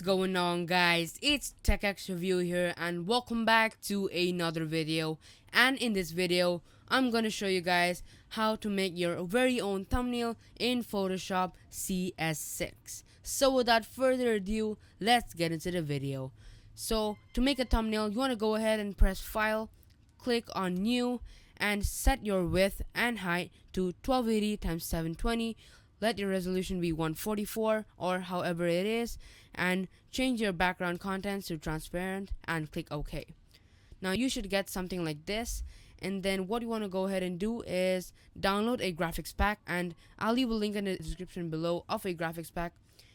What's going on, guys? It's TECHXREVIEW here, and welcome back to another video. And in this video, I'm gonna show you guys how to make your very own thumbnail in Photoshop CS6. So without further ado, let's get into the video. So to make a thumbnail, you want to go ahead and press File, click on New, and set your width and height to 1280 x 720. Let your resolution be 144 or however it is, and change your background contents to transparent and click OK. Now you should get something like this, and then what you want to go ahead and do is download a graphics pack, and I'll leave a link in the description below of a graphics pack,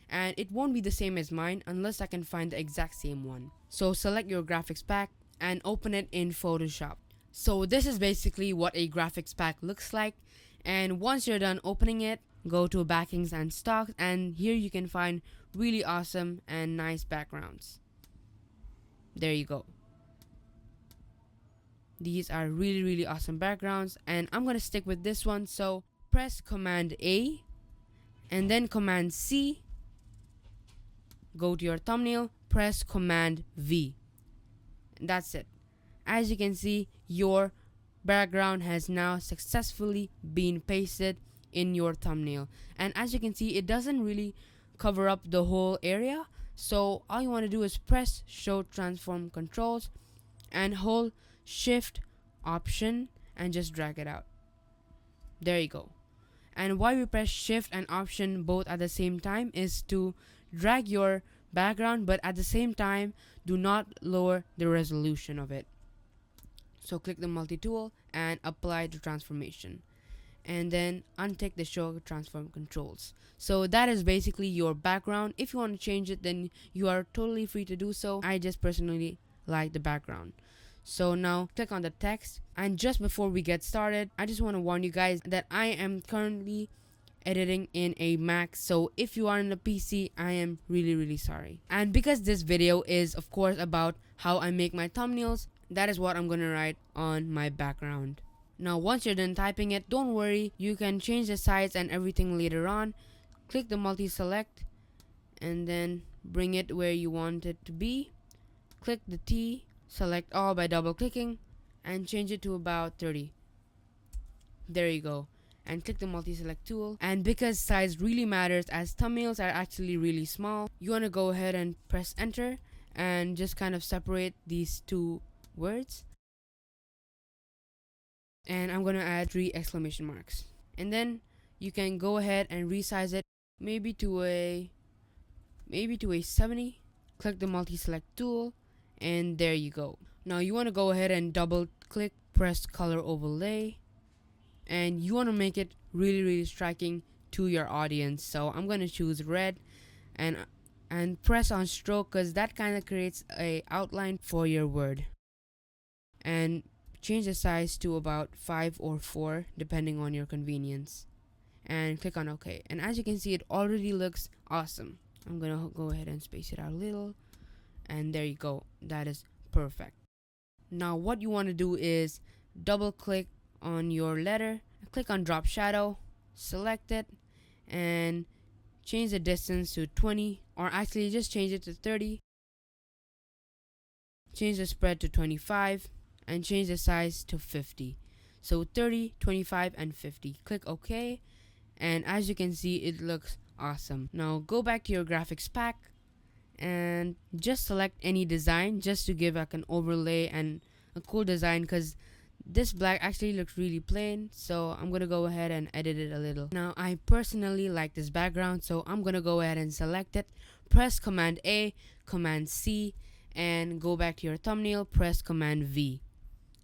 and it won't be the same as mine unless I can find the exact same one. So select your graphics pack and open it in Photoshop. So this is basically what a graphics pack looks like, and once you're done opening it, go to backings and stocks, and here you can find really awesome and nice backgrounds. There you go. These are really awesome backgrounds, and I'm gonna stick with this one. So press Command A and then Command C, go to your thumbnail, press Command V, and that's it. As you can see, your background has now successfully been pasted in your thumbnail, and as you can see, it doesn't really cover up the whole area. So all you want to do is press Show Transform Controls and hold Shift Option and just drag it out. There you go. And why we press Shift and Option both at the same time is to drag your background, but at the same time do not lower the resolution of it. So click the multi-tool and apply the transformation, and then untick the Show Transform Controls. So that is basically your background. If you want to change it, then you are totally free to do so. I just personally like the background. So now click on the text, and just before we get started, I just want to warn you guys that I am currently editing in a Mac, so if you are in a PC, I am really sorry. And because this video is of course about how I make my thumbnails, that is what I'm gonna write on my background. Now once you're done typing it, don't worry, you can change the size and everything later on. Click the multi-select and then bring it where you want it to be. Click the T, select all by double clicking, and change it to about 30. There you go. And click the multi-select tool, and because size really matters as thumbnails are actually really small, you want to go ahead and press enter and just kind of separate these two words. And I'm gonna add 3 exclamation marks, and then you can go ahead and resize it maybe to a 70. Click the multi-select tool, and there you go. Now you want to go ahead and double click, press color overlay, and you want to make it really striking to your audience. So I'm gonna choose red, and press on stroke, because that kind of creates a outline for your word, and change the size to about 5 or 4 depending on your convenience, and click on OK. And as you can see, it already looks awesome. I'm gonna go ahead and space it out a little, and there you go. That is perfect. Now what you want to do is double click on your letter, click on drop shadow, select it, and change the distance to 20, or actually just change it to 30. Change the spread to 25 and change the size to 50. So 30, 25, and 50. Click OK, and as you can see, it looks awesome. Now go back to your graphics pack and just select any design just to give like an overlay and a cool design, because this black actually looks really plain. So I'm gonna go ahead and edit it a little. Now I personally like this background, so I'm gonna go ahead and select it. Press Command A, Command C, and go back to your thumbnail, press Command V,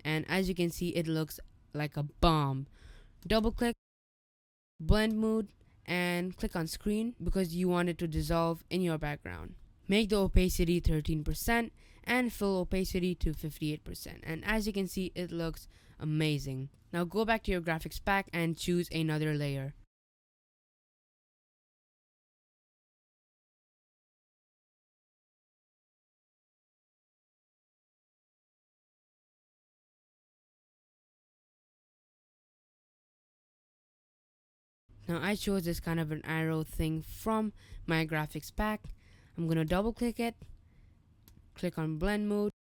and as you can see, it looks like a bomb. Double click, blend mode, and click on screen because you want it to dissolve in your background. Make the opacity 13% and fill opacity to 58%, and as you can see, it looks amazing. Now go back to your graphics pack and choose another layer. Now I chose this kind of an arrow thing from my graphics pack. I'm gonna double click it, click on blend mode,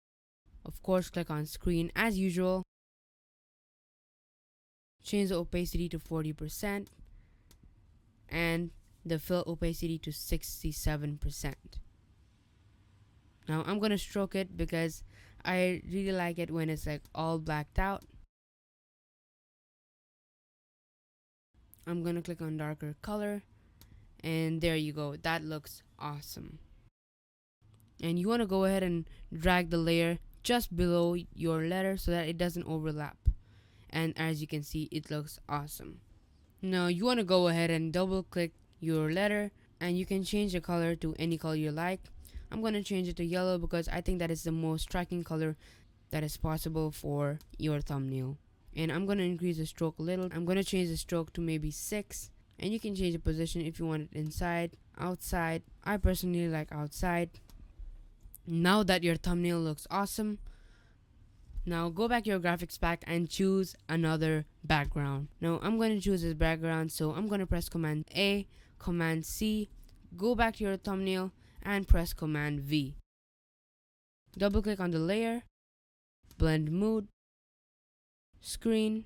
of course click on screen as usual, change the opacity to 40% and the fill opacity to 67%. Now I'm gonna stroke it because I really like it when it's like all blacked out. I'm gonna click on darker color, and there you go, that looks awesome. And you want to go ahead and drag the layer just below your letter so that it doesn't overlap, and as you can see, it looks awesome. Now you want to go ahead and double click your letter, and you can change the color to any color you like. I'm going to change it to yellow because I think that is the most striking color that is possible for your thumbnail. And I'm going to increase the stroke a little. I'm going to change the stroke to maybe 6, and you can change the position if you want it inside, outside. I personally like outside. Now that your thumbnail looks awesome, now go back to your graphics pack and choose another background. Now I'm going to choose this background, so I'm going to press Command A, Command C, go back to your thumbnail and press Command V. Double click on the layer, blend mode, screen,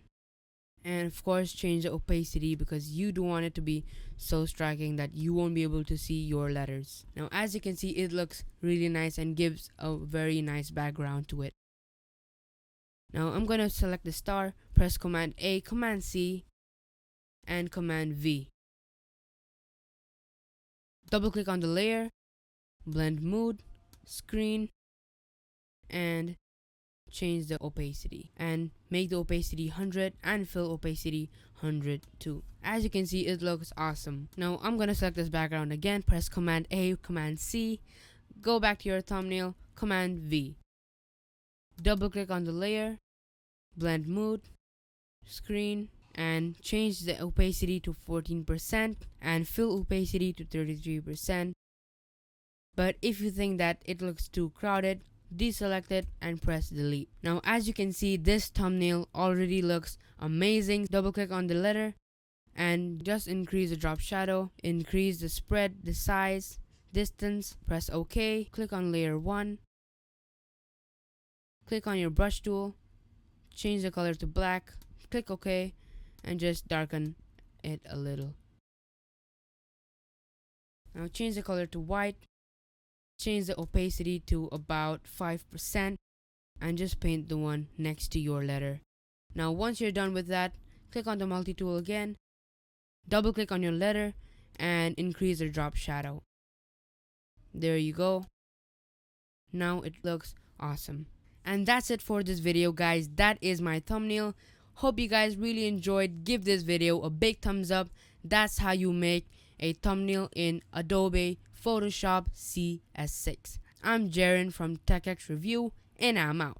and of course change the opacity because you don't want it to be so striking that you won't be able to see your letters. Now as you can see, it looks really nice and gives a very nice background to it. Now I'm going to select the star, press Command A, Command C, and Command V. Double click on the layer, blend mode, screen, and change the opacity. And make the opacity 100 and fill opacity 100 too. As you can see, it looks awesome. Now I'm going to select this background again, press Command A, Command C, go back to your thumbnail, Command V. Double click on the layer, blend mode, screen, and change the opacity to 14% and fill opacity to 33%. But if you think that it looks too crowded, deselect it and press delete. Now as you can see, this thumbnail already looks amazing. Double click on the letter and just increase the drop shadow, increase the spread, the size, distance, press OK, click on layer 1, click on your brush tool, change the color to black, click OK, and just darken it a little. Now change the color to white, change the opacity to about 5%, and just paint the one next to your letter. Now once you're done with that, click on the multi-tool again, double click on your letter, and increase the drop shadow. There you go. Now it looks awesome. And that's it for this video, guys. That is my thumbnail. Hope you guys really enjoyed. Give this video a big thumbs up. That's how you make a thumbnail in Adobe Photoshop CS6. I'm Jaren from TECHXREVIEW, and I'm out.